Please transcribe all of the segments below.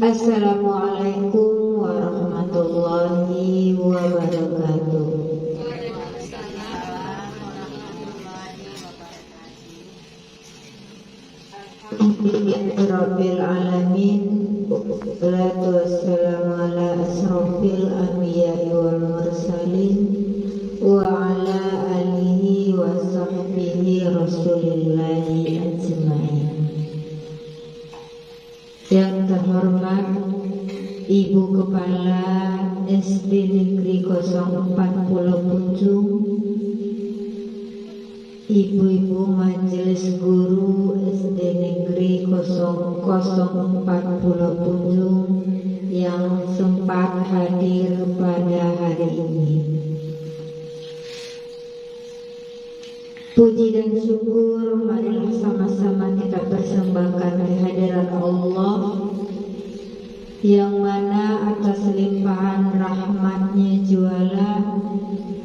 Assalamualaikum warahmatullahi wabarakatuh. Rabbil alamin, wassalatu wassalamu ala asrofil anbiya'i wal mursalin wa ala alihi wa sahbihi rasulillahi ajma'in. Yang terhormat Ibu Kepala SD Negeri 04 Pulau Punjung, Ibu-ibu Majelis Guru SD Negeri 004 Pulau Punjung yang sempat hadir pada hari ini. Puji dan syukur marilah sama-sama kita persembahkan kehadiran Allah, yang mana atas limpahan rahmatnya jualah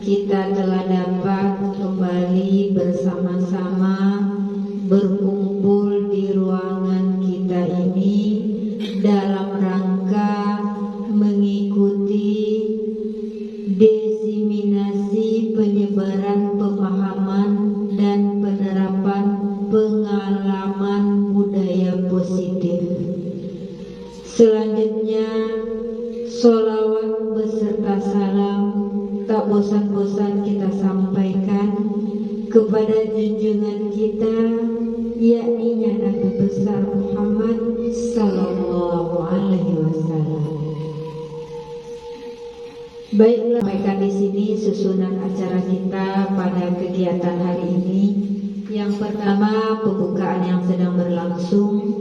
kita telah dapat kembali bersama-sama berkumpul di ruangan kita ini dalam rangka mengikuti diseminasi penyebaran pemahaman dan penerapan pengalaman budaya positif. Selanjutnya, sholawat beserta salam tak bosan-bosan kita sampaikan kepada junjungan kita, yakni Nabi besar Muhammad Sallallahu Alaihi Wasallam. Baiklah, sampaikan di sini susunan acara kita pada kegiatan hari ini. Yang pertama, pembukaan yang sedang berlangsung.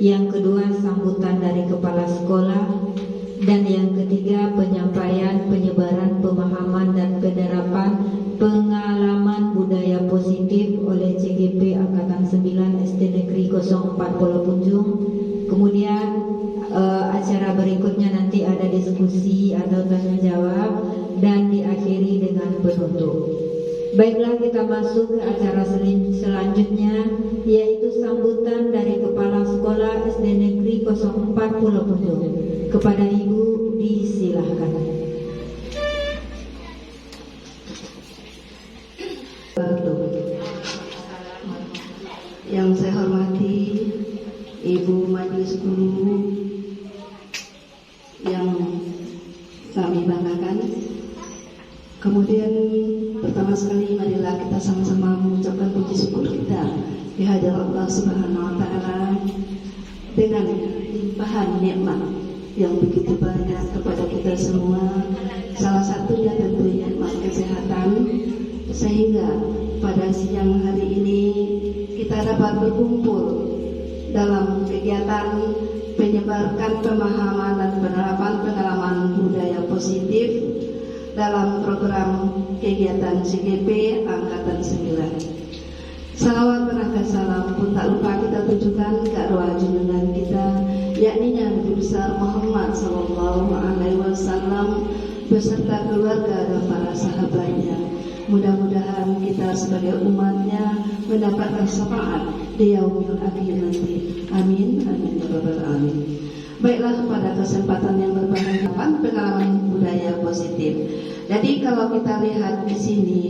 Yang kedua, sambutan dari kepala sekolah. Dan yang ketiga, penyampaian penyebaran pemahaman dan penerapan pengalaman budaya positif oleh CGP Angkatan 9 SD Negeri 04 Pulau Punjung. Kemudian acara berikutnya nanti ada diskusi atau tanya jawab dan diakhiri dengan penutup. Baiklah, kita masuk ke acara selanjutnya, yaitu sambutan dari Kepala Sekolah SD Negeri 04 Pulau Punjung. Kepada Ibu disilahkan. Yang saya hormati Ibu Majelis Guru yang kami banggakan. Kemudian pertama sekali marilah kita sama-sama mengucapkan puji syukur kita di hadirat Allah Subhanahu wa taala dengan limpahan nikmat yang begitu banyak kepada kita semua. Salah satunya tentu nikmat kesehatan, sehingga pada siang hari ini kita dapat berkumpul dalam kegiatan penyebarkan pemahaman dan penerapan pengalaman budaya positif dalam program kegiatan CGP Angkatan 9. Salawat dan salam pun tak lupa kita tujukan ke arwah junjungan kita, yakni Nabi besar Muhammad Sallallahu Alaihi Wasallam beserta keluarga dan para sahabatnya. Mudah-mudahan kita sebagai umatnya mendapatkan syafaat di yaumil akhir nanti. Amin, amin ya rabbal alamin. Baiklah, pada kesempatan yang berbahagia pengalaman budaya positif. Jadi kalau kita lihat di sini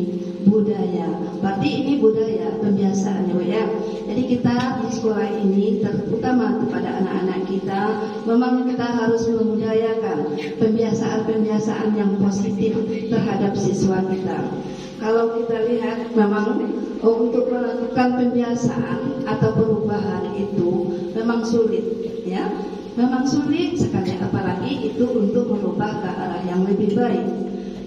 budaya, berarti ini budaya pembiasaan ya. Jadi kita di sekolah ini terutama kepada anak-anak kita, memang kita harus membudayakan pembiasaan-pembiasaan yang positif terhadap siswa kita. Kalau kita lihat memang untuk melakukan pembiasaan atau perubahan itu memang sulit ya. Memang sulit sekali, apalagi itu untuk merubah ke arah yang lebih baik.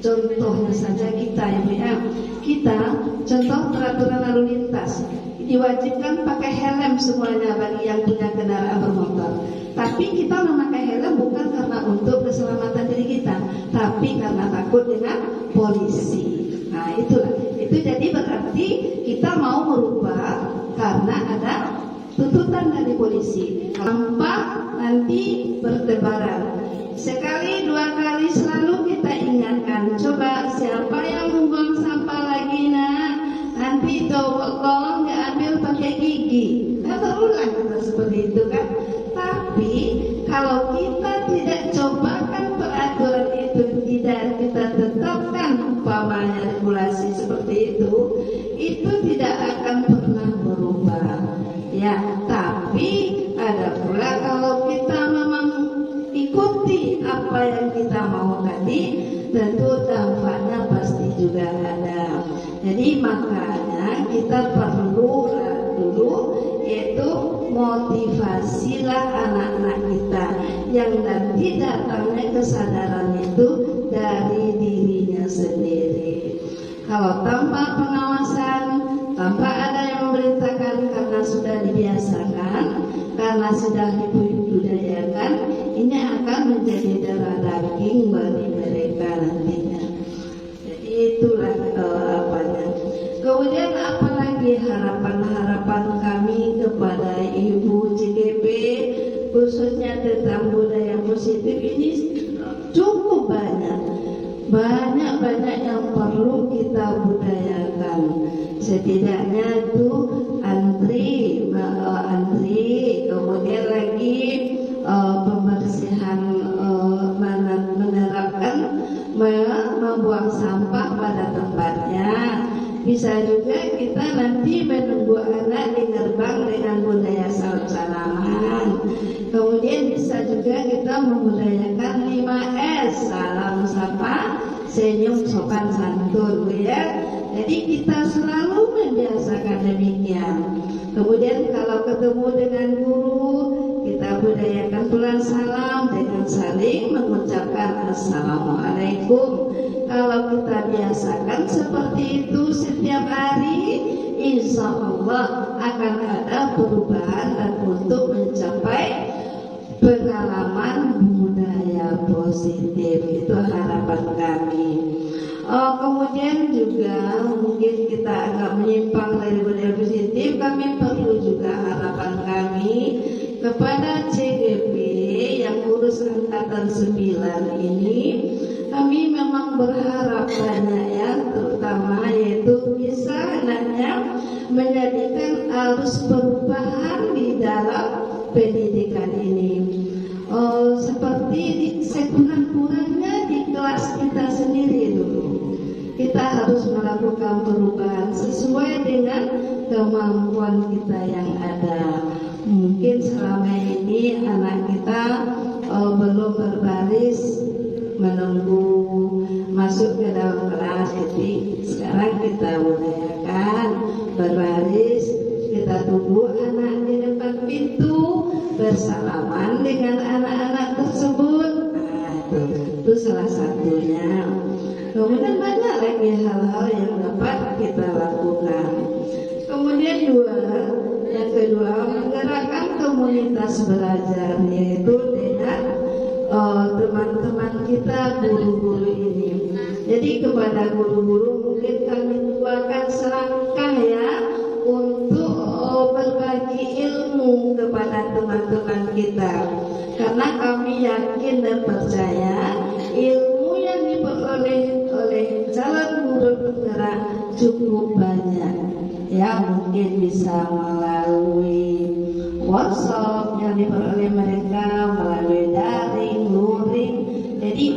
Contohnya saja kita ya, kita contoh peraturan lalu lintas diwajibkan pakai helm semuanya bagi yang punya kendaraan bermotor. Tapi kita memakai helm bukan karena untuk keselamatan diri kita, tapi karena takut dengan polisi. Nah itulah, itu jadi berarti kita mau merubah karena ada tuntutan dari polisi. Sampah nanti bertebaran. Sekali dua kali selalu kita ingatkan. Coba siapa yang membuang sampah lagi nak? Nanti tolong diambil pakai gigi. Nah terulang kita seperti itu kan. Tapi kalau kalau bahkan peraturan itu tidak kita tetapkan umpamanya regulasi seperti itu tidak akan pernah berubah. Ya, tapi ada pula kalau kita memang ikuti apa yang kita mau tadi, tentu dampaknya pasti juga ada. Jadi makanya kita perlu dulu yaitu motivasilah anak-anak kita yang nanti datangnya kesadaran itu dari dirinya sendiri. Kalau tanpa pengawasan, tanpa ada yang memerintahkan, karena sudah dibiasakan, karena sudah dibudayakan, ini akan menjadi darah daging bagi mereka nantinya. Jadi itulah apanya. Kemudian apalagi harapan-harapan kami kepada Ibu CGP khususnya tentang budaya positif ini cukup banyak yang perlu kita budayakan. Setidaknya itu antri, kemudian lagi pembersihan, menerapkan membuang sampah pada tempatnya. Bisa juga kita nanti menunggu anak di gerbang dengan budaya salam-salaman. Kemudian bisa juga kita membudayakan 5S, salam sapa, senyum, sopan santun, ya. Jadi kita selalu membiasakan demikian. Kemudian kalau ketemu dengan guru, kita budayakan pula salam dengan saling mengucapkan assalamualaikum. Kalau kita biasakan seperti itu setiap hari, insya Allah akan ada perubahan dan untuk mencapai pengalaman budaya positif. Itu harapan kami. Kemudian juga mungkin kita agak menyimpang dari budaya positif. Kami perlu juga harapan kami kepada CGP yang urus angkatan 9 ini. Kami memang berharap banyak ya, terutama yaitu bisa hendaknya menjadikan arus perubahan di dalam pendidikan ini. Seperti sekurang-kurangnya di kelas kita sendiri dulu, kita harus melakukan perubahan sesuai dengan kemampuan kita yang ada. Mungkin selama ini anak kita belum berbaris menunggu masuk ke dalam kelas, jadi sekarang kita budayakan berbaris, kita tunggu anak di depan pintu bersalaman dengan anak-anak tersebut. Itu salah satunya. Kemudian banyak lagi hal-hal yang dapat kita lakukan. Kemudian yang kedua menggerakkan komunitas belajar, yaitu dengan teman-teman kita guru-guru ini. Jadi kepada guru-guru mungkin kami tuakan selangkah ya untuk berbagi ilmu kepada teman-teman kita, karena kami yakin dan percaya ilmu yang diperoleh oleh calon guru penggerak cukup banyak ya. Mungkin bisa melalui workshop yang diperoleh mereka, melalui daring, luring. Jadi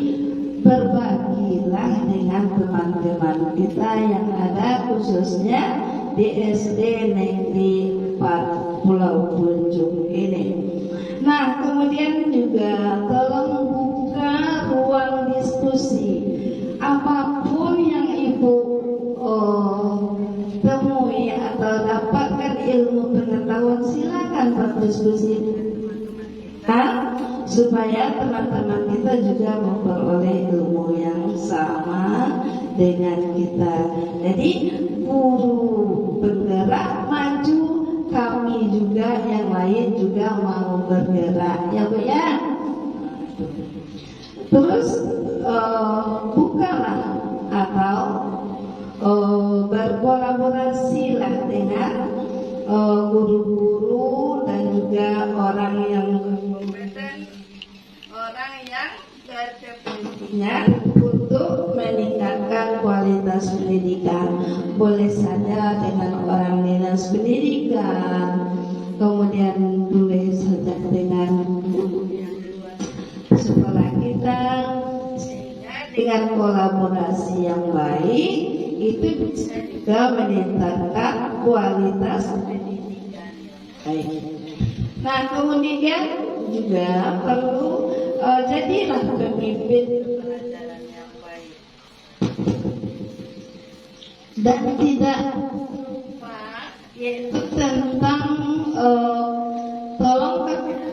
berbagilah dengan teman-teman kita yang ada khususnya di SD Negeri 4 Pulau Punjung ini. Nah, kemudian juga tolong buka ruang diskusi. Apapun yang Ibu temui atau dapatkan ilmu pengetahuan, silakan berdiskusi supaya teman-teman kita juga memperoleh ilmu yang sama dengan kita. Jadi guru bergerak maju, kami juga yang lain juga mau bergerak ya Bu ya. Terus bukalah atau berkolaborasilah dengan guru-guru dan juga orang yang berkompeten, orang yang berkepentingan untuk meningkatkan kualitas pendidikan. Boleh saja dengan orang dinas pendidikan, kemudian boleh saja dengan guru yang di luar sekolah kita, sehingga dengan kolaborasi yang baik itu bisa juga meningkatkan kualitas pendidikan. Baik. Nah, kemudian juga perlu jadilah pemimpin pelajaran yang baik dan tidak lupa yaitu tentang tolong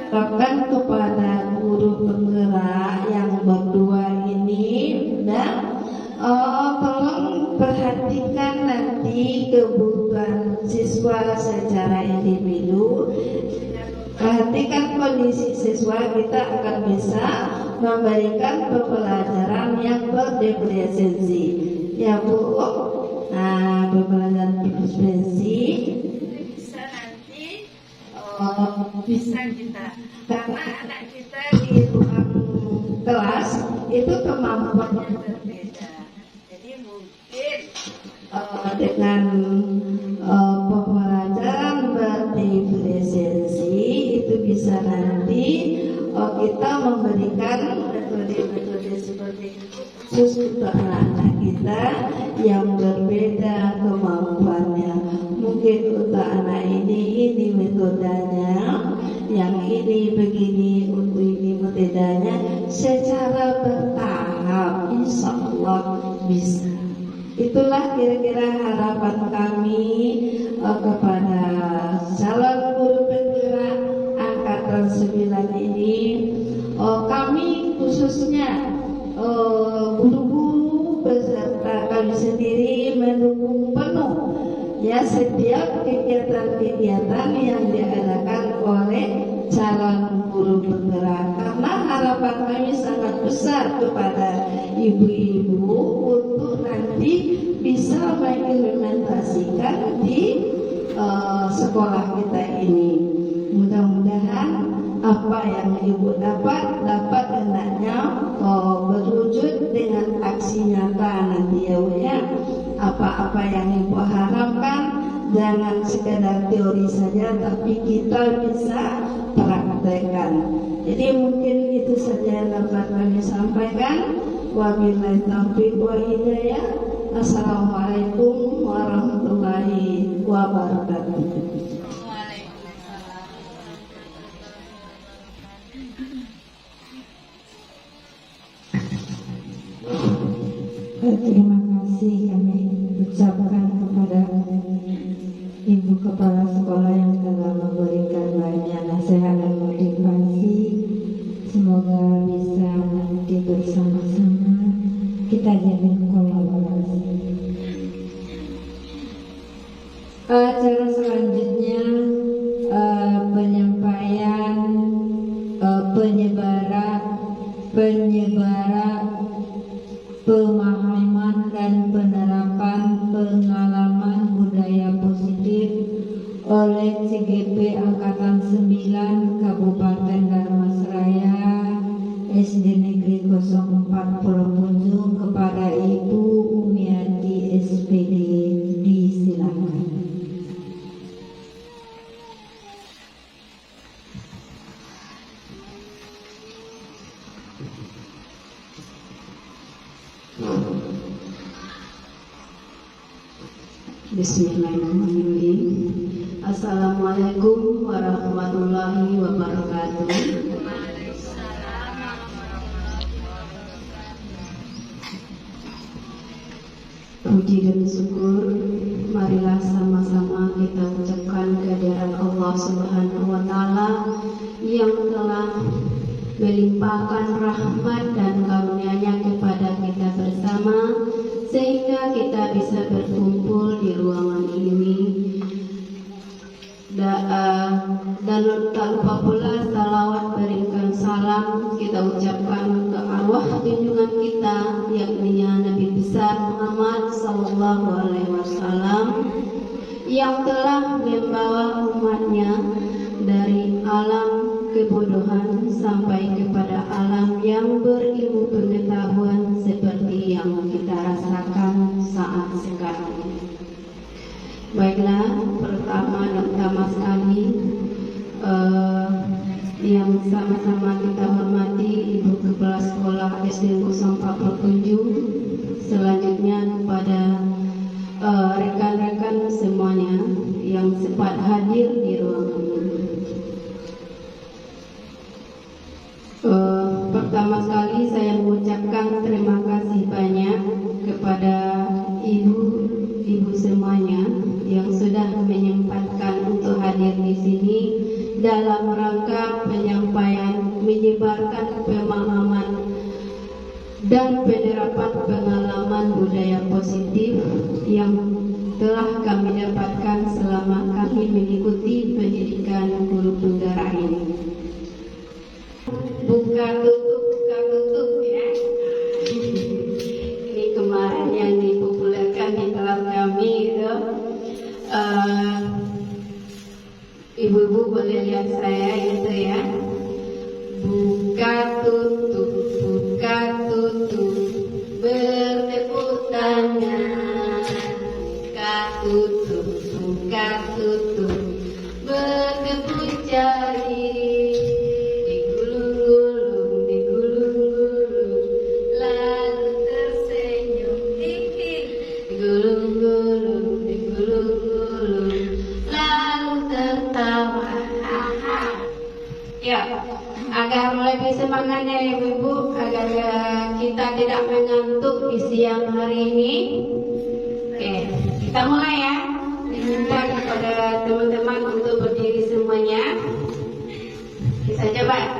harapkan kepada guru penggerak yang berdua ini dan tolong perhatikan nanti kebutuhan siswa secara individu. Perhatikan kondisi siswa, kita akan bisa memberikan pembelajaran yang berdimensi. Ya Bu, nah pembelajaran berdimensi bisa nanti bisa kita, karena anak kita di ruang kelas itu kemampuannya berbeda. Jadi mungkin dengan pembelajaran berdimensi itu bisa nanti kita memberikan metode-metode seperti itu khusus untuk anak-anak kita yang berbeda kemampuannya. Mungkin untuk anak ini metodenya, yang ini begini, untuk ini metodenya, secara bertahap insya Allah bisa. Itulah kira-kira harapan kami kepada calon guru penggerak angkatan 9 ini. Kami khususnya guru-guru beserta kami sendiri mendukung penuh ya setiap kegiatan-kegiatan yang diadakan oleh calon guru penggerak, karena harapan kami sangat besar kepada ibu-ibu untuk nanti bisa mengimplementasikan di sekolah kita ini. Mudah-mudahan apa yang ibu dapat hendaknya berwujud dengan aksi nyata nanti ya. Apa-apa yang ibu harapkan jangan sekedar teori saja, tapi kita bisa praktekkan. Jadi mungkin itu saja yang dapat kami sampaikan. Wabillahi taufiq wa hidayah. Assalamualaikum warahmatullahi wabarakatuh. Terima kasih kami ucapkan kepada Ibu Kepala Sekolah yang telah memberikan banyak nasihat dan motivasi. Semoga bisa nanti bersama-sama kita jalin kolaborasi. Acara selanjutnya penyampaian penyebaran pemahaman dan penerapan pengalaman budaya positif oleh CGP Angkatan 9 Kabupaten Dharmasraya SD Negeri 04 Pulau Punjung kepada Ibu Umiati SPD. Disilakan. Bismillahirrahmanirrahim. Assalamualaikum warahmatullahi wabarakatuh. Puji dan syukur marilah sama-sama kita ucapkan kehadiran Allah Subhanahu wa taala yang telah melimpahkan rahmat dan karunia-Nya kepada kita bersama sehingga kita bisa berkumpul di ruangan ini. Dan tak lupa pula salawat berikan salam kita ucapkan ke arwah junjungan kita yakni Nabi besar Muhammad sallallahu alaihi wasallam yang telah membawa umatnya dari alam kebodohan sampai kepada alam yang berilmu pengetahuan seperti yang kita rasakan saat sekarang. Baiklah, pertama dan utama sekali yang sama-sama kita hormati Ibu Kepala Sekolah SDN 04 berkunjung. Selanjutnya kepada rekan-rekan semuanya yang sempat hadir di ruangan ini. Pertama sekali saya mengucapkan terima kasih banyak kepada ibu semuanya yang sudah menyempatkan untuk hadir di sini dalam rangka penyampaian menyebarkan pemahaman dan penerapan pengalaman budaya positif yang telah kami dapatkan selama kami mengikuti pendidikan guru penggerak ini. Buka tutup ya. Ini kemarin yang dipopulerkan di kelas kami itu. Ibu-ibu boleh lihat saya gitu ya. Buka tutup, bertepuk tangan. Buka tutup, bertepuk jari. Digulung-gulung, lalu tersenyum. Digulung-gulung, lalu tertawa. Ya, agar lebih semangatnya ibu-ibu, agar kita tidak mengantuk di siang hari ini. Oke, kita mulai ya. Diminta kepada teman-teman untuk berdiri semuanya. Kita coba.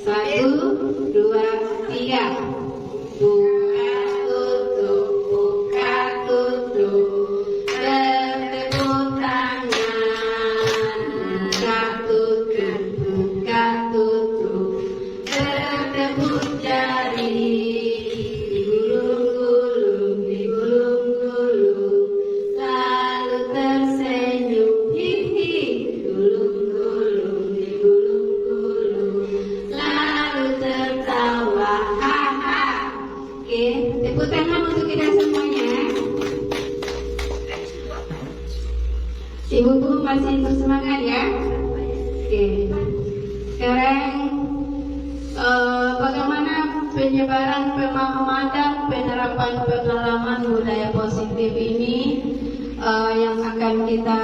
1, 2, 3. Buka tutup, bertepuk tangan. Buka tutup, bertepuk jari. Digulung-gulung, lalu tersenyum. Digulung-gulung, lalu tertawa. Oke, tepuk tangan untuk kita semuanya. Ibu-ibu masih bersemangat ya. Oke, sekarang bagaimana penyebaran pemahaman dan penerapan pengalaman budaya positif ini yang akan kita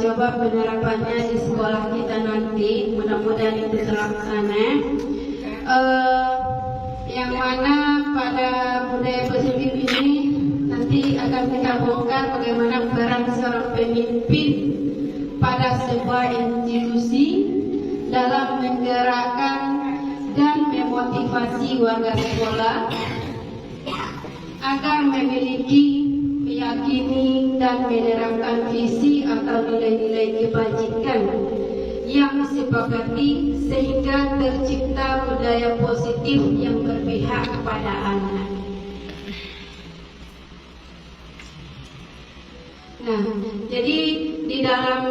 coba penerapannya di sekolah kita nanti. Mudah-mudahan itu terlaksana. Yang mana pada budaya positif ini nanti akan kita bongkar bagaimana peran seorang pemimpin pada sebuah institusi dalam menggerakkan dan memotivasi warga sekolah agar memiliki, meyakini dan menerapkan visi atau nilai-nilai kebajikan yang disepakati sehingga tercipta budaya positif yang berpihak kepada anak. Nah, jadi di dalam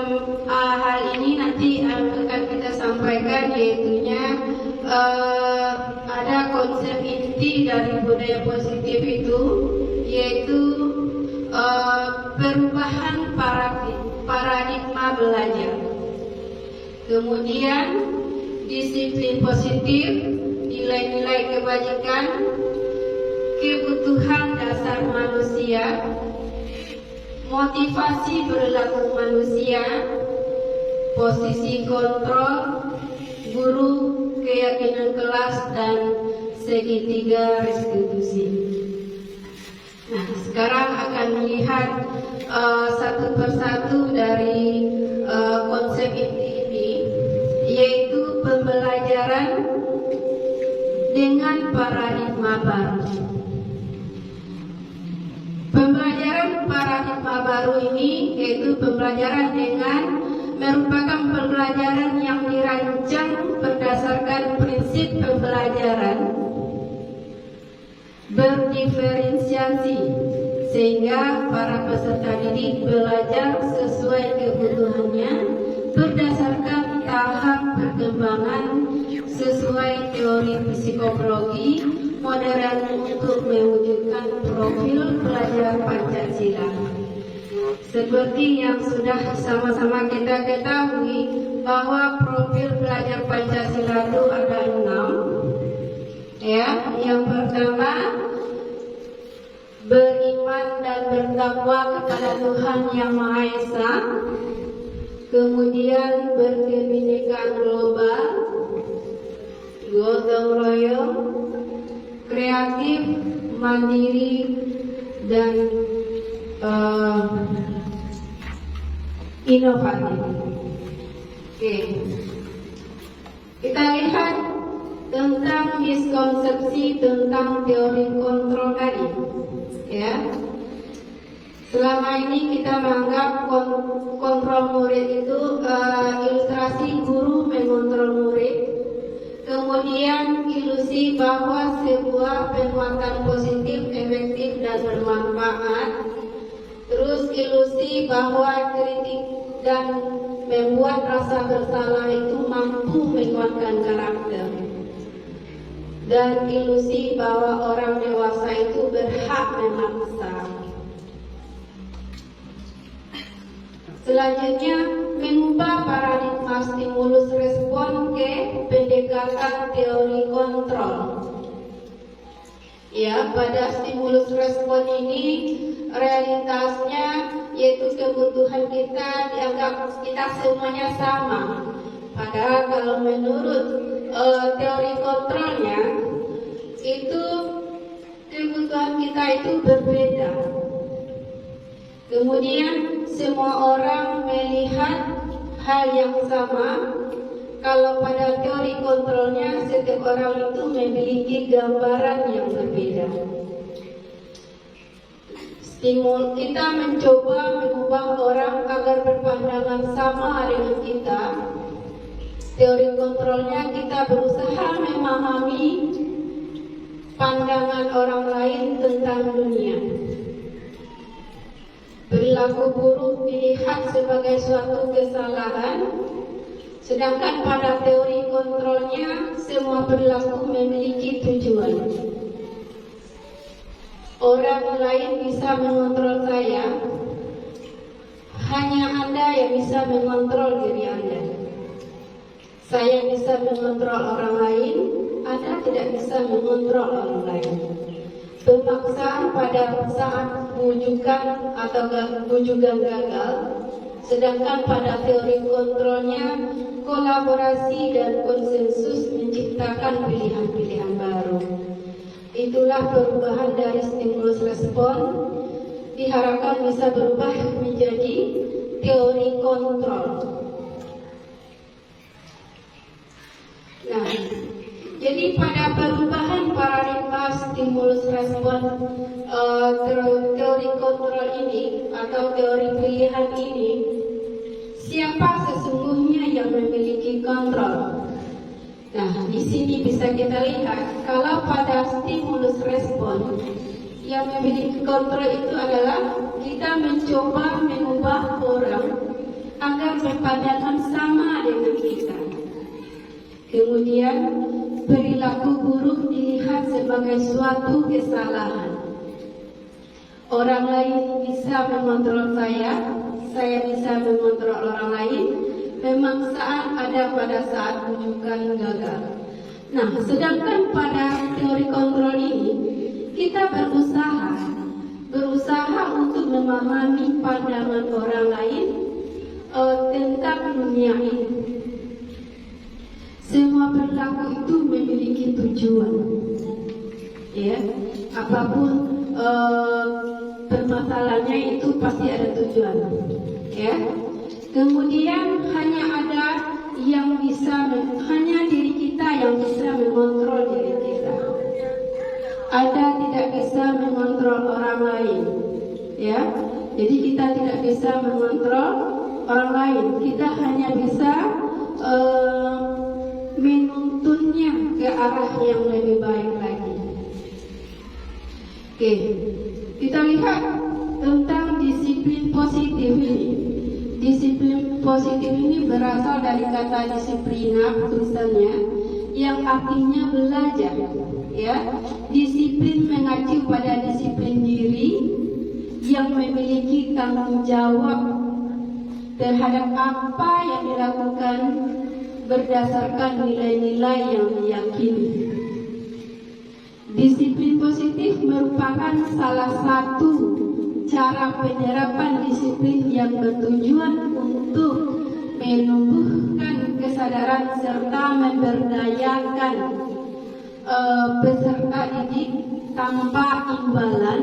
hal ini nanti akan kita sampaikan yaitunya ada konsep inti dari budaya positif itu, yaitu perubahan paradigma belajar. Kemudian disiplin positif, nilai-nilai kebajikan, kebutuhan dasar manusia, motivasi perilaku manusia, posisi kontrol, guru, keyakinan kelas, dan segitiga restitusi. Nah, sekarang akan melihat satu persatu dari konsep ini, yaitu pembelajaran dengan paradigma baru. Pembelajaran paradigma baru ini yaitu pembelajaran dengan merupakan pembelajaran yang dirancang berdasarkan prinsip pembelajaran berdiferensiasi sehingga para peserta didik belajar sesuai kebutuhannya berdasarkan tahap perkembangan sesuai teori psikologi modern untuk mewujudkan profil pelajar Pancasila. Seperti yang sudah sama-sama kita ketahui bahwa profil pelajar Pancasila itu ada 6, ya, Yang pertama, beriman dan bertakwa kepada Tuhan Yang Maha Esa. Kemudian berkebinekaan global, gotong royong, kreatif, mandiri, dan inovatif. Oke. Kita lihat tentang miskonsepsi tentang teori kontrol tadi. Ya. Selama ini kita menganggap kontrol murid itu ilustrasi guru mengontrol murid. Kemudian ilusi bahwa sebuah penguatan positif, efektif, dan bermanfaat. Terus ilusi bahwa kritik dan membuat rasa bersalah itu mampu menguatkan karakter. Dan ilusi bahwa orang dewasa itu berhak memaksa. Selanjutnya, mengubah paradigma stimulus respon ke pendekatan teori kontrol. Ya, pada stimulus respon ini realitasnya yaitu kebutuhan kita dianggap kita semuanya sama. Padahal kalau menurut teori kontrolnya itu kebutuhan kita itu berbeda. Kemudian semua orang melihat hal yang sama. Kalau pada teori kontrolnya setiap orang itu memiliki gambaran yang berbeda. Kita mencoba mengubah orang agar berpandangan sama dengan kita. Teori kontrolnya kita berusaha memahami pandangan orang lain tentang dunia. Perilaku buruk dilihat sebagai suatu kesalahan, sedangkan pada teori kontrolnya semua perilaku memiliki tujuan. Orang lain bisa mengontrol saya, hanya Anda yang bisa mengontrol diri Anda. Saya bisa mengontrol orang lain, Anda tidak bisa mengontrol orang lain. Pemaksaan pada saat bujukan atau bujukan gagal, sedangkan pada teori kontrolnya kolaborasi dan konsensus menciptakan pilihan-pilihan baru. Itulah perubahan dari stimulus respon, diharapkan bisa berubah menjadi teori kontrol. Nah, jadi pada perubahan paradigma stimulus respon teori kontrol ini atau teori pilihan ini, siapa sesungguhnya yang memiliki kontrol? Nah, di sini bisa kita lihat kalau pada stimulus respon yang memiliki kontrol itu adalah kita mencoba mengubah orang agar berpandangan sama dengan kita. Kemudian perilaku buruk dilihat sebagai suatu kesalahan. Orang lain bisa mengontrol saya bisa mengontrol orang lain. Pemaksaan ada pada saat bujukan gagal. Nah, sedangkan pada teori kontrol ini kita berusaha untuk memahami pandangan orang lain tentang dunia ini. Semua perilaku itu memiliki tujuan. Ya, apapun permasalahannya itu pasti ada tujuan. Ya. Kemudian hanya diri kita yang bisa mengontrol diri kita. Anda tidak bisa mengontrol orang lain. Ya. Jadi kita tidak bisa mengontrol orang lain. Kita hanya bisa menuntunnya ke arah yang lebih baik lagi. Oke, kita lihat tentang disiplin positif ini. Disiplin positif ini berasal dari kata disiplina tulisannya yang artinya belajar. Ya, disiplin mengacu pada disiplin diri yang memiliki tanggung jawab terhadap apa yang dilakukan berdasarkan nilai-nilai yang diyakini. Disiplin positif merupakan salah satu cara penyerapan disiplin yang bertujuan untuk menumbuhkan kesadaran serta memberdayakan peserta didik tanpa imbalan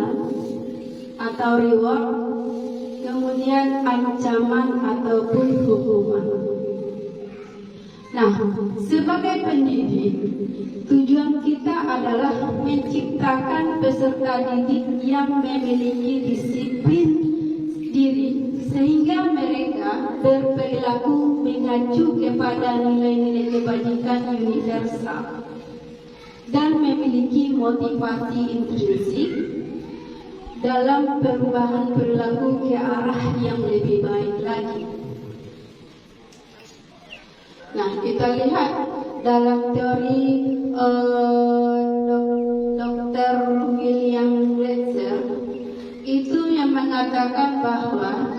atau reward, kemudian ancaman ataupun hukuman. Nah, sebagai pendidik, tujuan kita adalah menciptakan peserta didik yang memiliki disiplin diri sehingga mereka berperilaku mengacu kepada nilai-nilai kebajikan universal dan memiliki motivasi intrinsik dalam perubahan perilaku ke arah yang lebih baik lagi. Nah, kita lihat dalam teori Dr. William Glasser itu yang mengatakan bahwa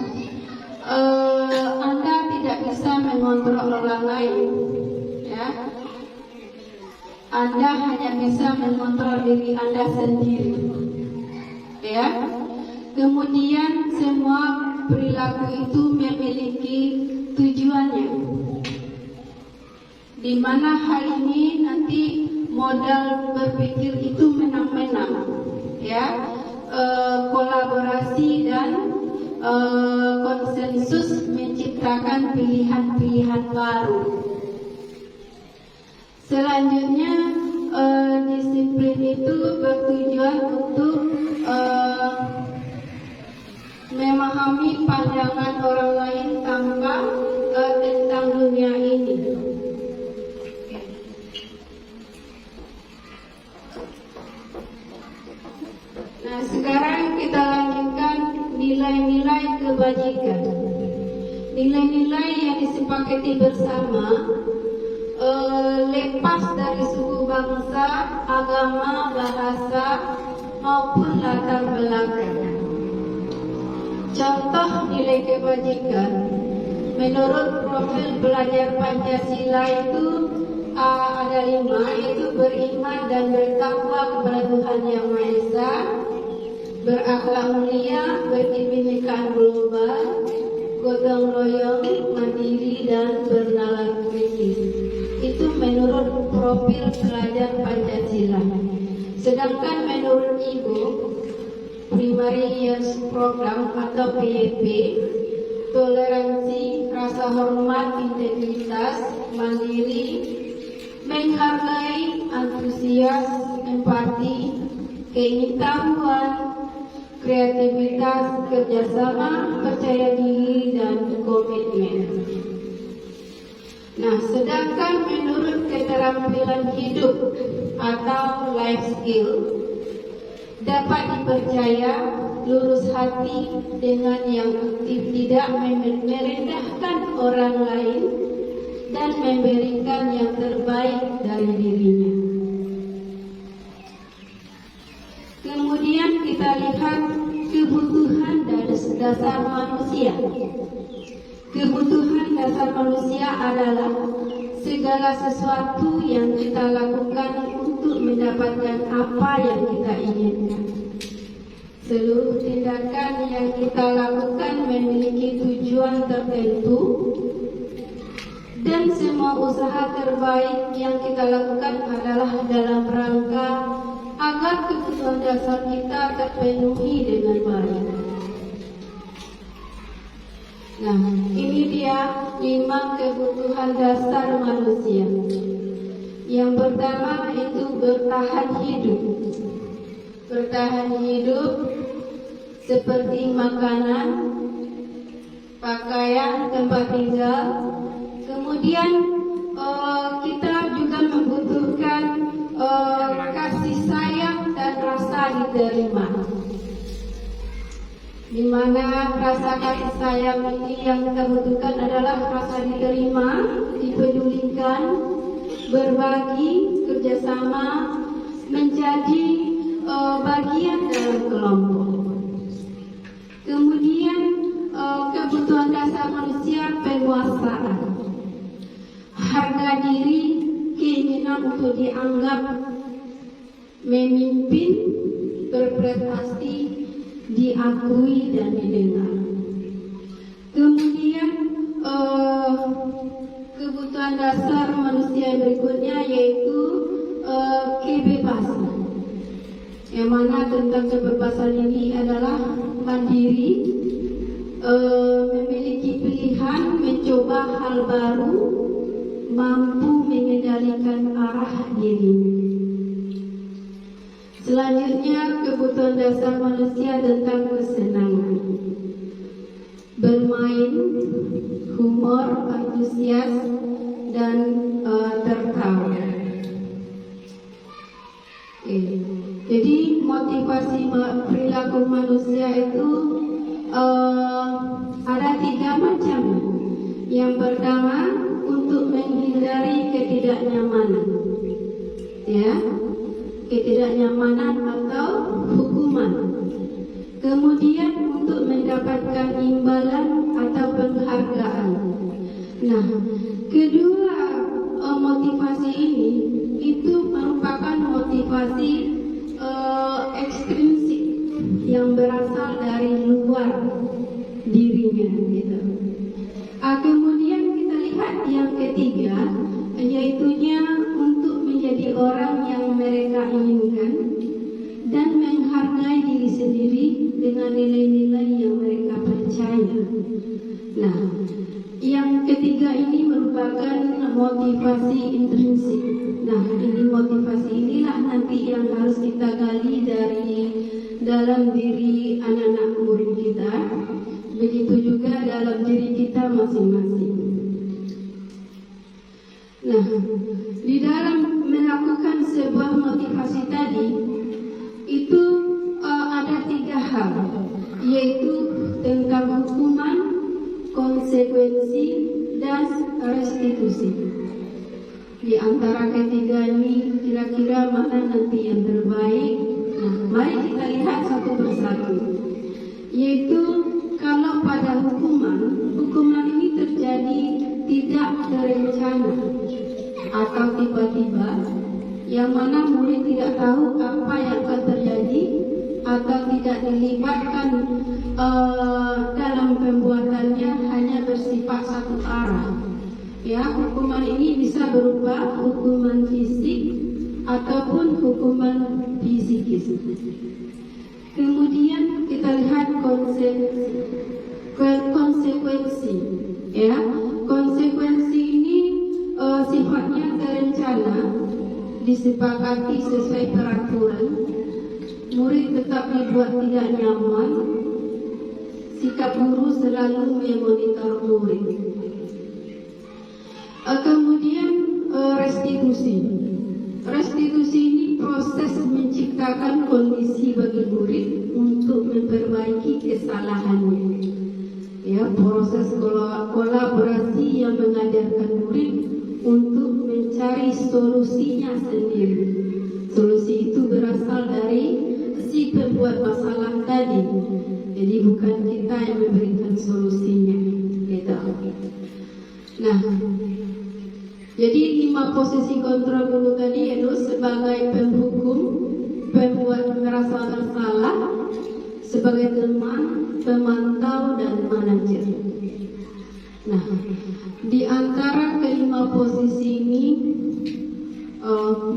Anda tidak bisa mengontrol orang lain, ya. Anda hanya bisa mengontrol diri Anda sendiri, ya. Kemudian semua perilaku itu memiliki tujuannya, di mana hal ini nanti modal berpikir itu menang-menang, ya, kolaborasi dan konsensus menciptakan pilihan-pilihan baru. Selanjutnya, disiplin itu bertujuan untuk memahami pandangan orang lain tanpa tentang dunia ini. Nah, sekarang kita lanjutkan nilai-nilai kebajikan. Nilai-nilai yang disepakati bersama lepas dari suku bangsa, agama, bahasa maupun latar belakang. Contoh nilai kebajikan menurut profil belajar Pancasila itu ada 5, yaitu beriman dan bertakwa kepada Tuhan Yang Maha Esa, berakhlak mulia, berkebinekaan global, gotong royong, mandiri dan bernalar kritis. Itu menurut profil pelajar Pancasila. Sedangkan menurut IGO, Primary Years Program atau PYP, toleransi, rasa hormat, integritas, mandiri, menghargai, antusias, empati, keingin-tahuan, kreativitas, kerjasama, percaya diri, dan komitmen. Nah, sedangkan menurut keterampilan hidup atau life skill, dapat dipercaya, lurus hati dengan yang aktif, tidak merendahkan orang lain, dan memberikan yang terbaik dari dirinya. Kemudian kita lihat kebutuhan dasar manusia. Kebutuhan dasar manusia adalah segala sesuatu yang kita lakukan untuk mendapatkan apa yang kita inginkan. Seluruh tindakan yang kita lakukan memiliki tujuan tertentu, dan semua usaha terbaik yang kita lakukan adalah dalam rangka agar kebutuhan dasar kita terpenuhi dengan baik. Nah, ini dia 5 kebutuhan dasar manusia. Yang pertama itu bertahan hidup. Bertahan hidup seperti makanan, pakaian, tempat tinggal. Kemudian kita juga membutuhkan kasih sayang dan rasa diterima. Di mana rasa kasih sayang ini yang kita butuhkan adalah rasa diterima, dipedulikan, berbagi, kerjasama, menjadi bagian dalam kelompok. Kemudian kebutuhan dasar manusia penguasaan, harga diri, keinginan untuk dianggap memimpin, berprestasi, diakui dan didengar. Kemudian kebutuhan dasar manusia berikutnya yaitu kebebasan. Yang mana tentang kebebasan ini adalah mandiri, memiliki pilihan, mencoba hal baru, mampu mengendalikan arah diri. Selanjutnya kebutuhan dasar manusia tentang kesenangan, bermain, humor, antusias, dan tertawa. Jadi motivasi perilaku manusia itu ada 3 macam. Yang pertama untuk menghindari ketidaknyamanan, ya, ketidaknyamanan atau hukuman. Kemudian untuk mendapatkan imbalan atau penghargaan. Nah, kedua motivasi ini itu merupakan motivasi ekstrinsik yang berasal dari luar dirinya, gitu. Kemudian kita lihat yang ketiga, yaitunya untuk menjadi orang yang mereka inginkan dan menghargai diri sendiri dengan nilai-nilai yang mereka percaya. Nah, yang ketiga ini merupakan motivasi intrinsik. Nah, ini motivasi inilah nanti yang harus kita gali dari dalam diri anak-anak murid kita, begitu juga dalam diri kita masing-masing. Nah, di dalam melakukan sebuah motivasi tadi itu ada 3 hal, yaitu tentang hukuman, konsekuensi, dan restitusi. Di antara ketiga ini kira-kira mana nanti yang terbaik? Nah, mari kita lihat satu persatu. Yaitu kalau pada hukuman ini terjadi tidak terencana atau tiba-tiba, yang mana murid tidak tahu apa yang akan terjadi atau tidak dilibatkan dalam pembuatannya, hanya bersifat satu arah. Ya, hukuman ini bisa berupa hukuman fisik ataupun hukuman psikis. Kemudian kita lihat konsekuensi. Ya, konsekuensi ini sifatnya terencana, disepakati sesuai peraturan. Murid tetap dibuat tidak nyaman. Sikap guru selalu memonitor murid. Kemudian restitusi. Restitusi ini proses menciptakan kondisi bagi murid untuk memperbaiki kesalahannya. Ya, proses kolaborasi yang mengajarkan murid untuk mencari solusinya sendiri. Solusi itu berasal dari si pembuat masalah tadi. Jadi bukan kita yang memberikan solusinya, gitu. Nah, jadi 5 posisi kontrol dulu tadi yaitu sebagai penghukum, pembuat merasa bersalah, sebagai teman, pemantau, dan manajer. Nah, di antara kelima posisi ini,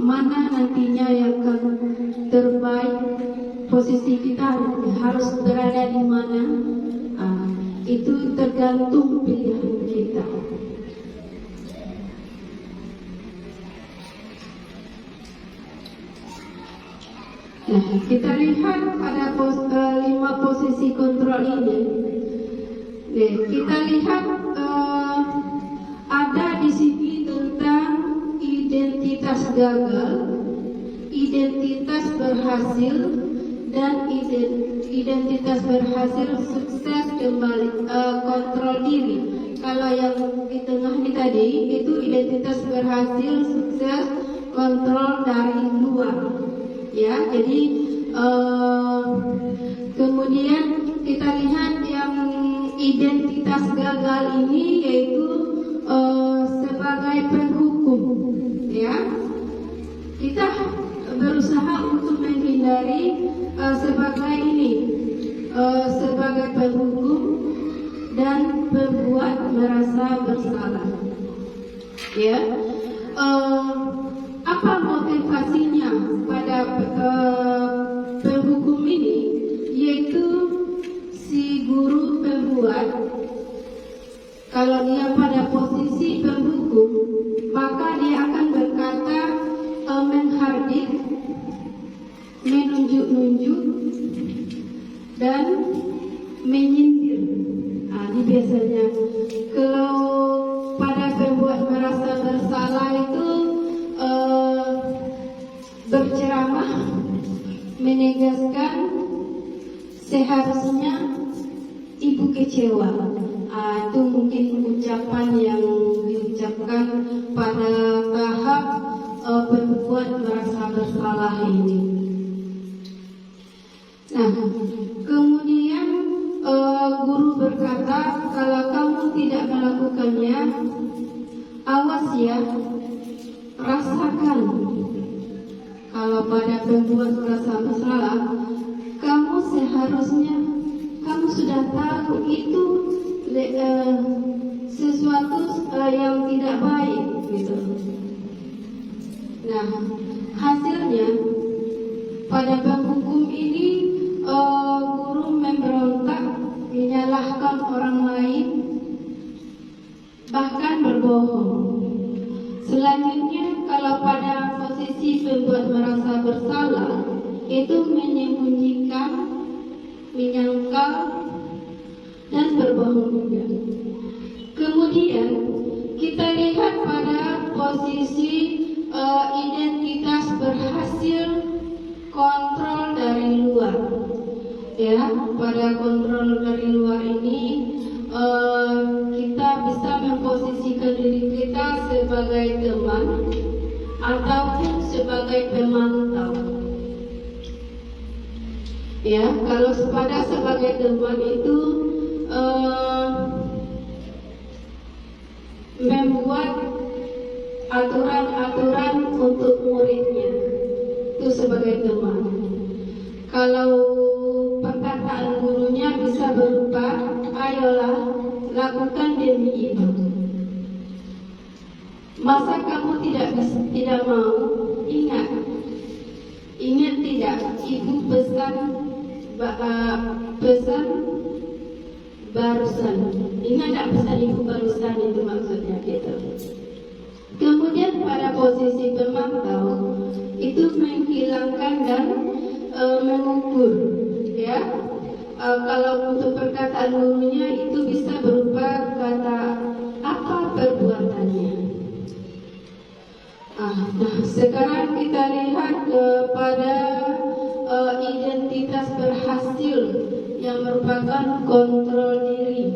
mana nantinya yang akan terbaik, posisi kita harus berada di mana, itu tergantung pilihan kita. Nah, kita lihat pada 5 posisi kontrol ini. Nah, kita lihat ada di sini tentang identitas gagal, identitas berhasil, dan identitas berhasil, sukses, kembali, kontrol diri. Kalau yang di tengah ini tadi itu identitas berhasil, sukses, kontrol dari luar. Ya, jadi kemudian kita lihat yang identitas gagal ini yaitu sebagai penghukum. Ya, kita berusaha untuk menghindari sebagai penghukum dan pembuat merasa bersalah. Ya, apa motivasinya pada penghukum ini? Yaitu si guru pembuat, kalau dia pada posisi penghukum, maka dia akan berkata, menghardik, menunjuk-nunjuk, dan menyindir. Ini biasanya kalau pada pembuat merasa bersalah itu berceramah, menegaskan seharusnya ibu kecewa. Itu mungkin ucapan yang diucapkan pada tahap pembuat merasa bersalah ini. Nah, kemudian guru berkata, kalau kamu tidak melakukannya, awas ya, rasakan. Kalau pada pembuat merasa bersalah, kamu seharusnya, kamu sudah tahu itu sesuatu yang tidak baik, gitu. Nah, hasilnya pada penghukum ini guru memberontak, menyalahkan orang lain, bahkan berbohong. Selanjutnya, kalau pada posisi pembuat merasa bersalah, itu menyembunyikan, menyangkal, dan berbohong juga. Kemudian kita lihat pada posisi identitas berhasil kontrol dari luar. Ya, pada kontrol dari luar ini kita bisa memposisikan diri kita sebagai teman ataupun sebagai pemantau. Ya, kalau sebagai teman itu membuat aturan-aturan untuk muridnya, itu sebagai teman. Kalau perkataan gurunya bisa berupa, ayolah lakukan demi itu. Masa kamu tidak mau? Ingat tidak, ibu pesan barusan. Ingat tak pesan ibu barusan, itu maksudnya gitu. Kemudian pada posisi pemantau itu menghilangkan dan mengukur, ya. Kalau untuk perkataan gurunya itu bisa berupa kata apa perbuatannya. Nah, sekarang kita lihat kepada identitas berhasil yang merupakan kontrol diri.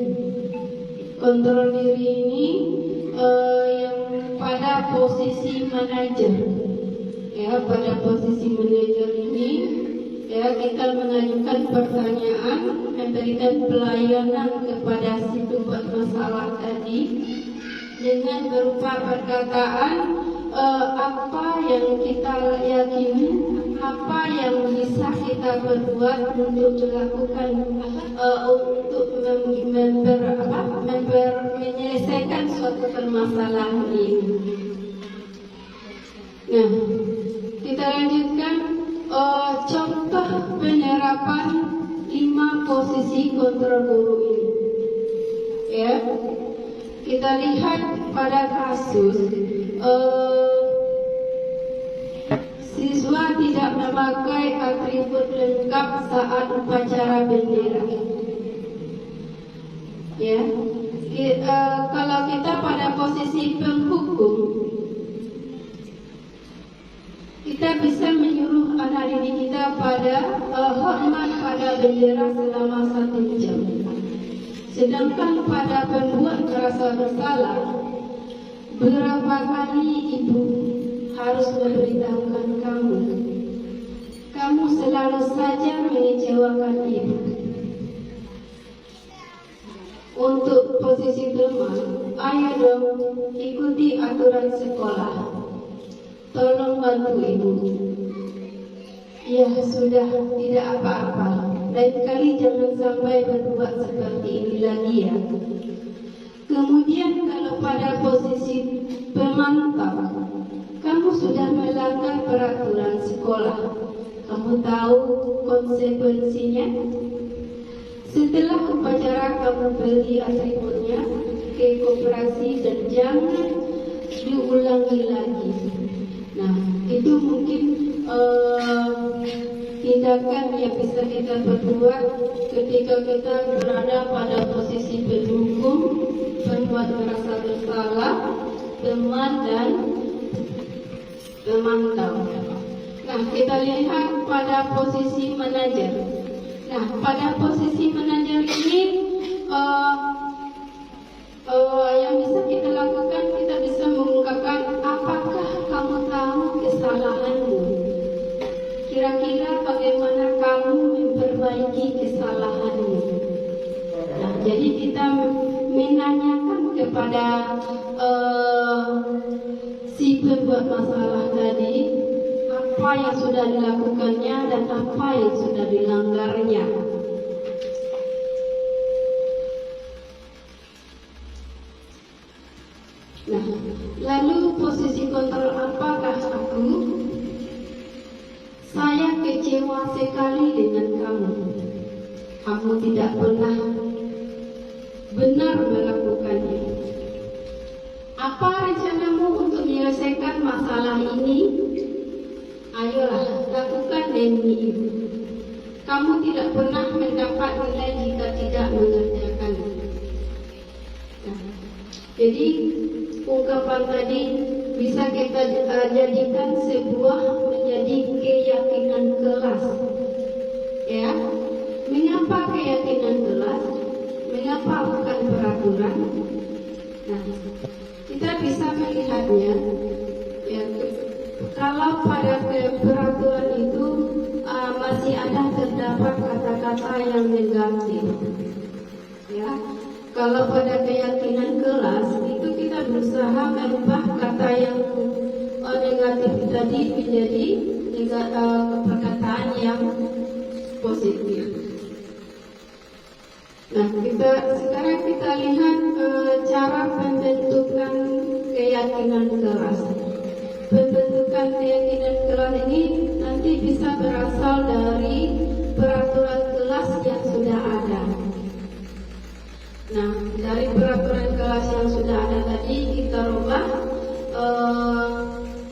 Kontrol diri ini yang pada posisi manajer. Ya, pada posisi manajer ini, ya, kita mengajukan pertanyaan, memberikan pelayanan kepada si pembuat masalah tadi dengan berupa perkataan apa yang kita yakini, apa yang bisa kita berbuat untuk melakukan untuk menyelesaikan suatu permasalahan ini. Nah, kita lanjutkan contoh penerapan 5 posisi kontrol guru ini. Ya, kita lihat pada kasus siswa tidak memakai atribut lengkap saat upacara bendera. Ya, kalau kita pada posisi penghukum, kita bisa menyuruh anak didik kita pada hormat pada bendera selama 1 jam. Sedangkan pada pembuat merasa bersalah, berapa kali ibu harus memberitahukan kamu? Kamu selalu saja mengecewakan ibu. Untuk posisi teman, ayo dong ikuti aturan sekolah. Tolong bantu ibu. Ya sudah, tidak apa-apa. Lain kali jangan sampai berbuat seperti ini lagi ya. Kemudian kalau pada posisi pemantau, kamu sudah melanggar peraturan sekolah. Kamu tahu konsekuensinya? Setelah upacara kamu beli atributnya ke koperasi dan jangan diulangi lagi. Nah, itu mungkin tindakan yang bisa kita perbuat ketika kita berada pada posisi pendukung, berbuat merasa bersalah, teman dan pemantau. Nah, kita lihat pada posisi manajer. Nah, pada posisi manajer ini yang bisa kita lakukan, kita bisa mengungkapkan apakah kamu tahu kesalahanmu. Kira-kira bagaimana kamu memperbaiki kesalahanmu. Nah, jadi kita menanyakan kepada si pembuat masalah tadi apa yang sudah dilakukannya dan apa yang sudah dilanggarnya. Nah, lalu posisi kontrol apakah aku? Saya kecewa sekali dengan kamu. Kamu tidak pernah benar melakukannya. Apa rencanamu untuk menyelesaikan masalah ini? Ayolah, lakukan demi ibu. Kamu tidak pernah mendapat nilai jika tidak mengerjakan. Nah, jadi ungkapan tadi bisa kita jadikan sebuah menjadi keyakinan kelas. Ya, mengapa keyakinan kelas? Mengapa bukan peraturan? Nah, kita bisa melihatnya. Ya, kalau pada peraturan itu masih ada terdapat kata-kata yang negatif. Ya, kalau pada keyakinan kelas itu kita berusaha merubah kata yang negatif tadi menjadi perkataan yang positif. Nah, sekarang kita lihat cara pembentukan keyakinan kelas. Pembentukan keyakinan kelas ini nanti bisa berasal dari peraturan kelas yang sudah ada. Nah, dari peraturan kelas yang sudah ada tadi kita rubah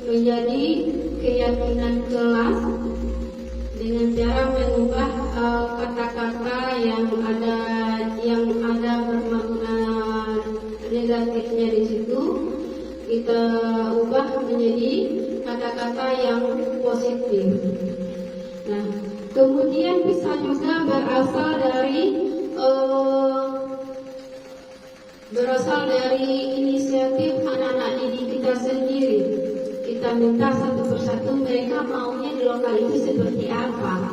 menjadi keyakinan kelas dengan cara mengubah kata-kata yang ada bermakna negatifnya di situ, kita ubah menjadi kata-kata yang positif. Nah, kemudian bisa juga berasal dari inisiatif anak-anak didik kita sendiri. Kita minta satu persatu mereka maunya di lokal itu seperti apa,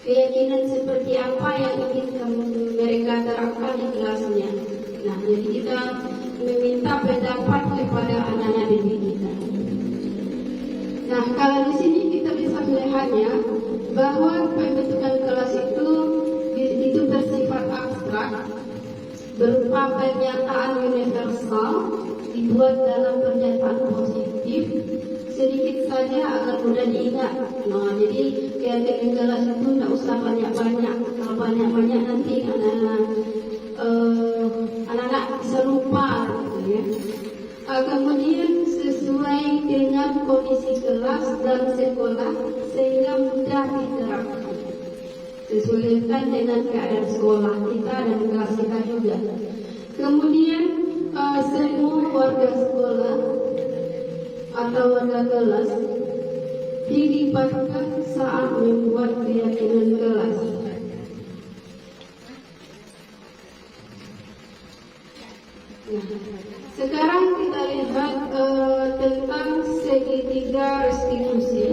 keyakinan seperti apa yang ingin mereka terapkan di kelasnya. Nah, jadi kita meminta pendapat kepada anak-anak didik kita. Nah, kalau di sini kita bisa melihatnya bahwa pembentukan kelas itu bersifat abstrak, berupa pernyataan universal dibuat dalam pernyataan positif sedikit saja agar mudah diingat. Nah, jadi keyakinan kelas itu tidak usah banyak-banyak. Kalau banyak-banyak nanti anak-anak bisa lupa, gitu ya. Kemudian sesuai dengan kondisi kelas dan sekolah sehingga mudah diterapkan. Sesuaikan dengan keadaan sekolah kita dan kelas kita juga. Kemudian semua warga sekolah atau warga kelas dilibatkan saat membuat keyakinan kelas. Nah, sekarang kita lihat tentang segitiga restitusi.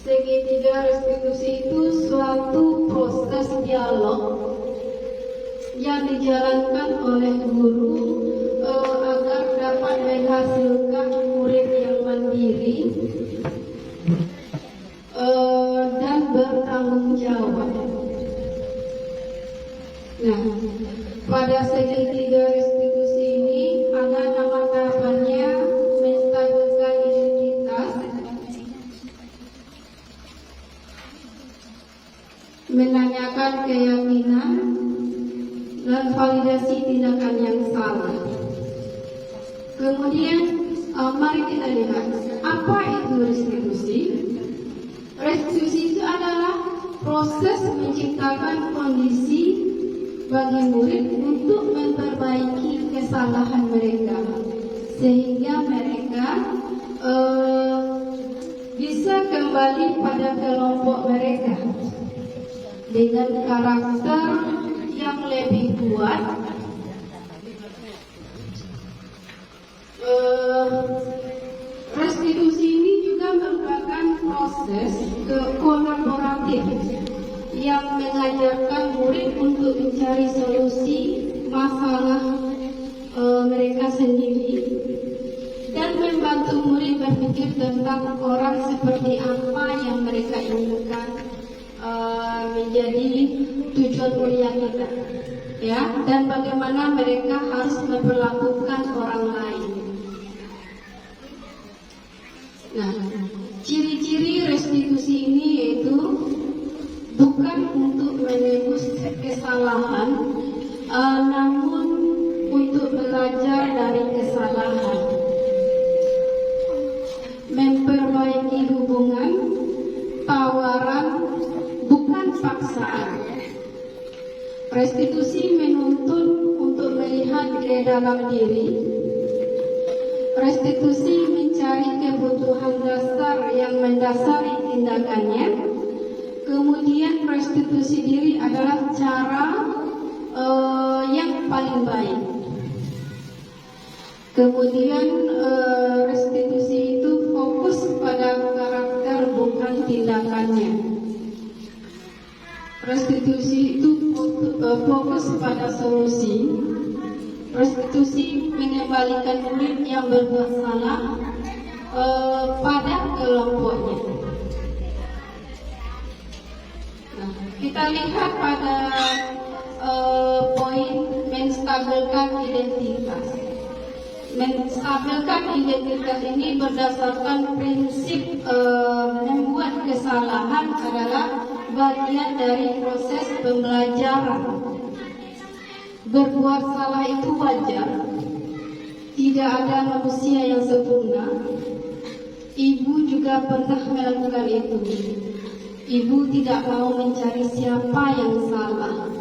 Segitiga restitusi itu suatu proses dialog yang dijalankan oleh guru agar dapat menghasilkan murid yang mandiri menjawab. Nah, pada segitiga restitusi ini ada nama tahapannya: menstabilkan identitas, menanyakan keyakinan, dan validasi tindakan yang salah. Kemudian mari kita lihat apa itu restitusi. Restitusi itu adalah proses menciptakan kondisi bagi murid untuk memperbaiki kesalahan mereka, sehingga mereka bisa kembali pada kelompok mereka dengan karakter yang lebih kuat. Restitusi ini juga merupakan proses kolaboratif yang mengajarkan murid untuk mencari solusi masalah mereka sendiri dan membantu murid berpikir tentang orang seperti apa yang mereka inginkan menjadi tujuan mulia kita, ya, dan bagaimana mereka harus memperlakukan orang lain. Nah, ciri-ciri restitusi ini yaitu bukan untuk menebus kesalahan, namun untuk belajar dari kesalahan, memperbaiki hubungan, tawaran, bukan paksaan. Restitusi menuntun untuk melihat ke dalam diri. Restitusi mencari kebutuhan dasar yang mendasari tindakannya. Kemudian restitusi diri adalah cara yang paling baik. Kemudian restitusi itu fokus pada karakter bukan tindakannya. Restitusi itu fokus pada solusi. Restitusi mengembalikan murid yang berbuat salah pada kelompoknya. Nah, kita lihat pada poin menstabilkan identitas. Menstabilkan identitas ini berdasarkan prinsip membuat kesalahan adalah bagian dari proses pembelajaran. Berbuat salah itu wajar. Tidak ada manusia yang sempurna. Ibu juga pernah melakukan itu. Ibu tidak mau mencari siapa yang salah,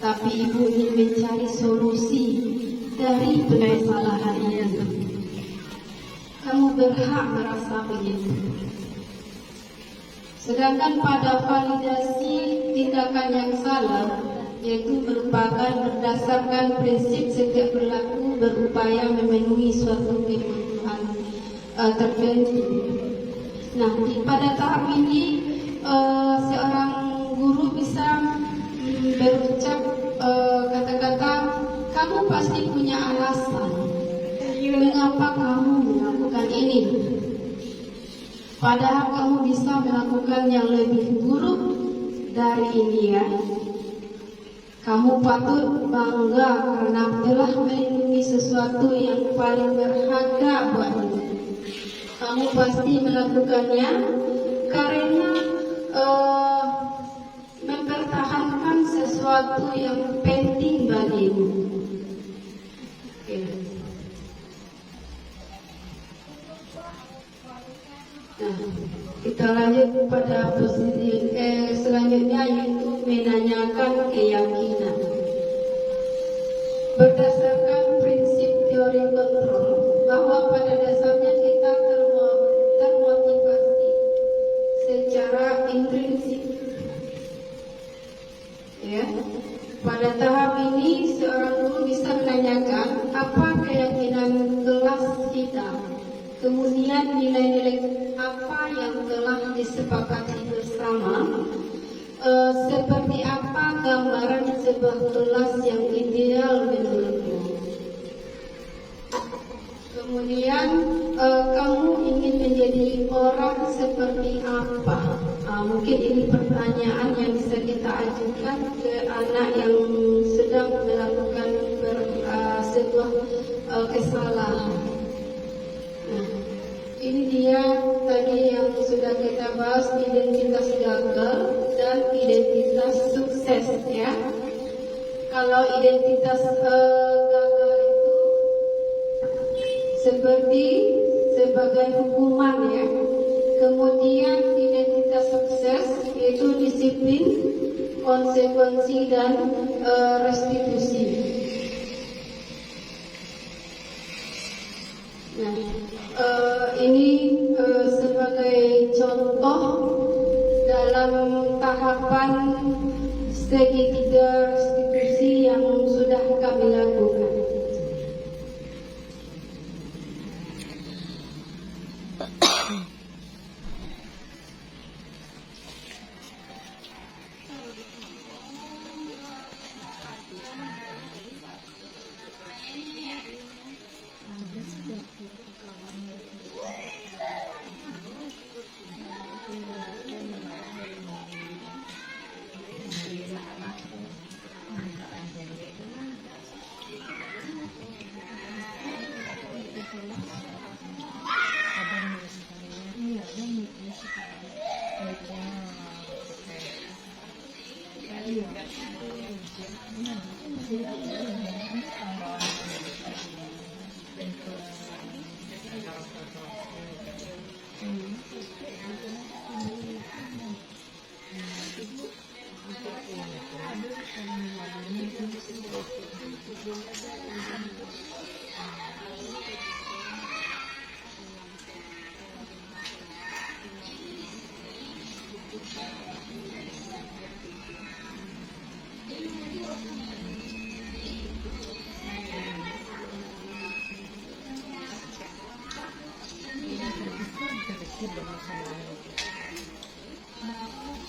tapi ibu ingin mencari solusi dari permasalahan itu. Kamu berhak merasa begitu. Sedangkan pada validasi tindakan yang salah, yaitu merupakan berdasarkan prinsip setiap perilaku berupaya memenuhi suatu kebutuhan tertentu. Nah, pada tahap ini seorang guru bisa berucap kata-kata, kamu pasti punya alasan mengapa kamu melakukan ini, padahal kamu bisa melakukan yang lebih buruk dari ini, ya. Kamu patut bangga karena telah melindungi sesuatu yang paling berharga buatmu. Kamu pasti melakukannya karena mempertahankan sesuatu yang penting bagimu. Nah, kita lanjut pada posisi selanjutnya, yaitu menanyakan keyakinan. Berdasarkan prinsip teori kontrol, bahwa pada dasarnya kita termotivasi secara intrinsik. Ya, pada tahap ini seorang guru bisa menanyakan apa keyakinan kelas kita. Kemudian nilai-nilai apa yang telah disepakati bersama, seperti apa gambaran sebuah kelas yang ideal menurutmu. Kemudian kamu ingin menjadi orang seperti apa? Mungkin ini pertanyaan yang bisa kita ajukan ke anak yang sedang melakukan sebuah kesalahan. Nah, ini dia tadi yang sudah kita bahas, identitas gagal dan identitas sukses ya. Kalau identitas gagal itu seperti sebagai hukuman ya. Kemudian identitas sukses yaitu disiplin, konsekuensi dan restitusi. Nah, ini sebagai contoh dalam tahapan segitiga restitusi yang sudah kami lakukan.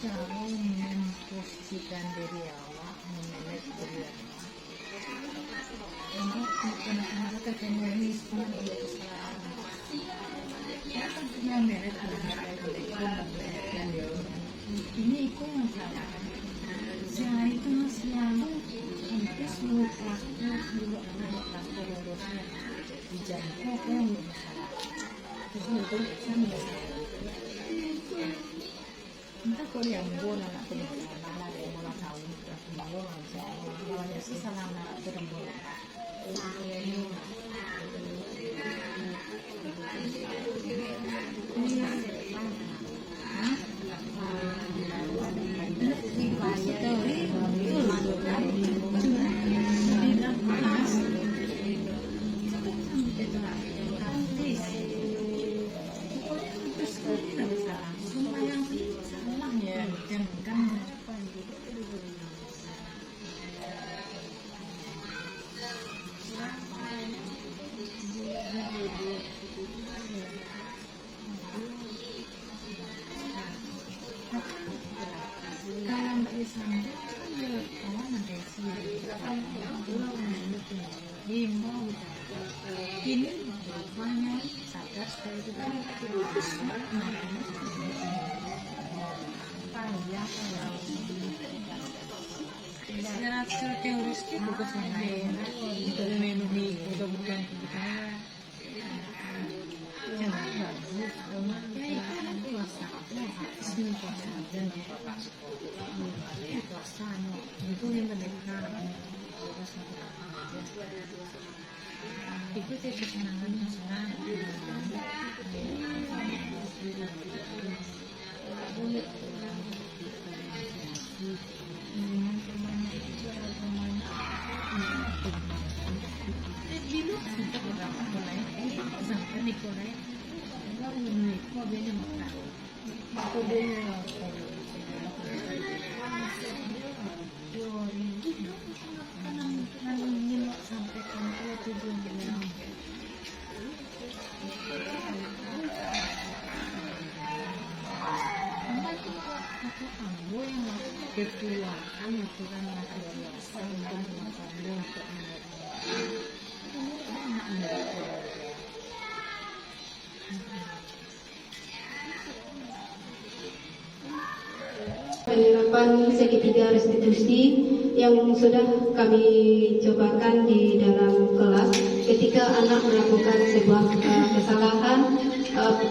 Cara memposisikan diri Allah, memanage diri Allah. Untuk anak-anak ketemu semua dia kesalahan. Yang meret adalah ini itu yang salah. Saya itu selalu hampir seluruh klaster, seluruh anak klaster lurusnya dijangkau yang bermasalah. Terus itu saya entah kau yang bola nak pergi mana ada bola tahu terus bola saya sih salah nak terus bola ini banyak sadar sekali juga secara teoris itu bukan lain dari memenuhi kebutuhan kebutuhan yang bagus dengan kuasa sih dan kuasa itu yang benar ikuti kesenangan senang dulu sudah beberapa mulai sampai di Korea baru mulai kok beda makan aku dia sampai kantor tujuan bilang aku ambo yang ketuaan aturan luar biasa untuk melakukan untuk penerapan segitiga restitusi yang sudah kami cobakan di dalam kelas ketika anak melakukan sebuah kesalahan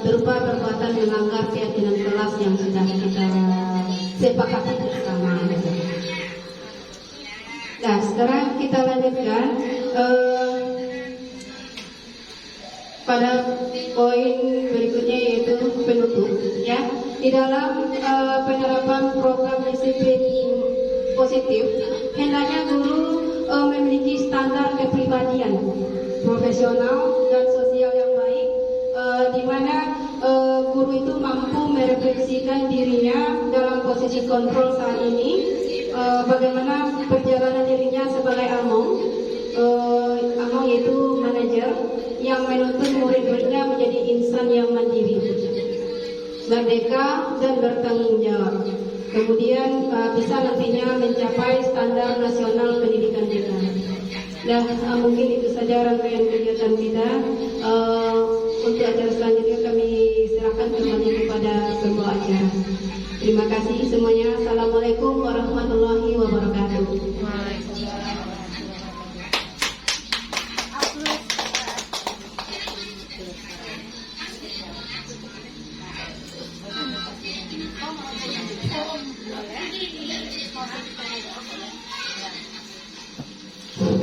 berupa perbuatan melanggar keyakinan kelas yang sudah kita sepakati bersama. Nah, sekarang kita lanjutkan pada poin berikutnya, yaitu penutup. Ya, di dalam penerapan program disiplin positif, hendaknya guru memiliki standar kepribadian profesional dan sosial yang baik, di mana guru itu mampu merefleksikan dirinya dalam posisi kontrol saat ini, bagaimana perjalanan dirinya sebagai among yaitu manajer yang menuntun murid-muridnya menjadi insan yang mandiri, merdeka dan bertanggung jawab. Kemudian bisa nantinya mencapai standar nasional pendidikan kita. Dan mungkin itu saja rangkaian kegiatan kita. Untuk acara selanjutnya kami serahkan kembali kepada pembawa acara. Terima kasih semuanya. Assalamualaikum warahmatullahi wabarakatuh.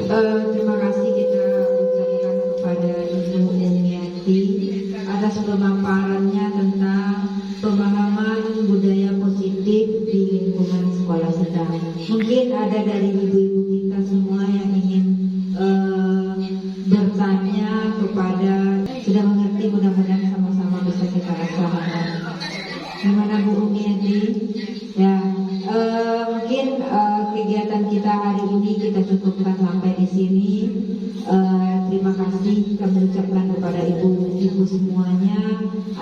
Terima kasih kita ucapkan kepada Ibu Umiati atas pemaparannya tentang pemahaman budaya positif di lingkungan sekolah kita. Mungkin ada dari ibu-ibu kita semua yang ingin bertanya kepada, sudah mengerti, mudah-mudahan sama-sama bisa kita laksanakan. Gimana Bu Umiati? Ya, mungkin kegiatan kita hari ini kita cukupkan sampai di sini. Terima kasih kami ucapkan kepada ibu-ibu semuanya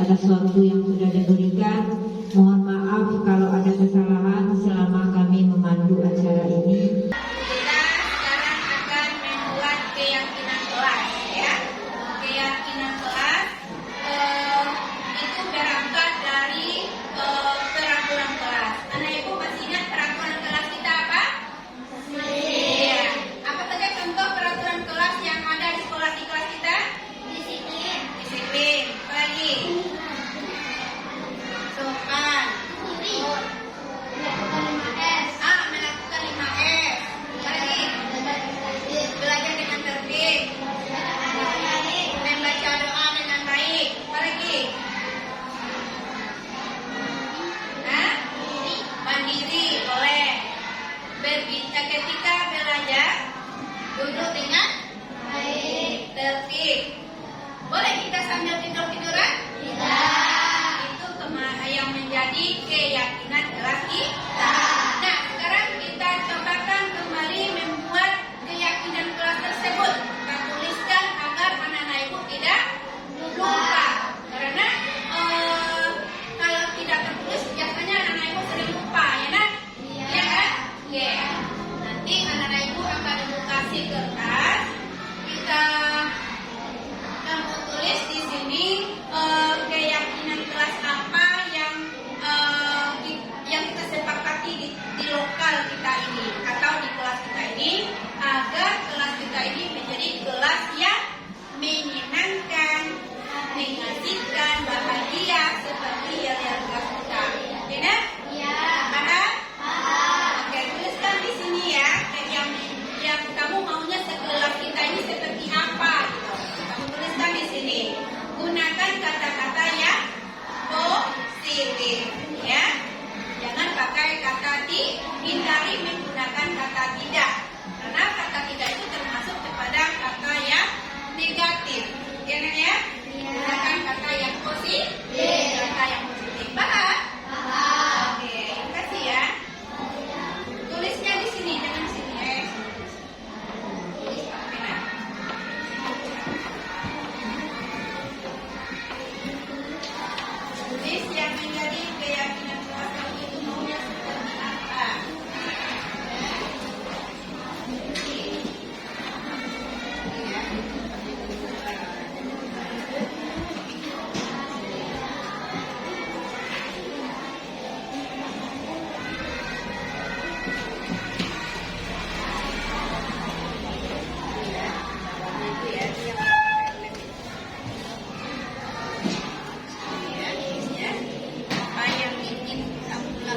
atas waktu yang sudah diberikan. Mohon maaf kalau ada kesalahan selama kami memandu acara ini. Kita sekarang akan membuat keyakinan kelas, ya. Keyakinan kelas itu berangkat dari peraturan kelas. Anak ibu masih ingat peraturan kelas kita apa? Iya. Apa saja contoh peraturan kelas yang ada di kelas kita? Disiplin. Disiplin. Apa lagi? Sopan. Melakukan 5S. Apa lagi? Belajar dengan tertib. Membaca doa dengan baik. Apa lagi? Mandiri, boleh. Ketika belajar, duduk dengan baik, tertib. Boleh kita sambil tidur-tiduran? Tidak. Itu yang menjadi keyakinan kelas kita. Nah, sekarang kita cobakan kembali membuat keyakinan kelas tersebut. Kita tuliskan agar anak-anak ibu tidak lupa. Karena kalau tidak tertulis biasanya anak-anak ibu sering lupa, ya nak? Iya kan? Oke. Nanti anak-anak ibu akan ibu kasih kertas. Kita kamu tulis di sini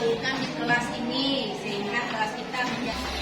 salurkan di kelas ini sehingga kelas kita menjadi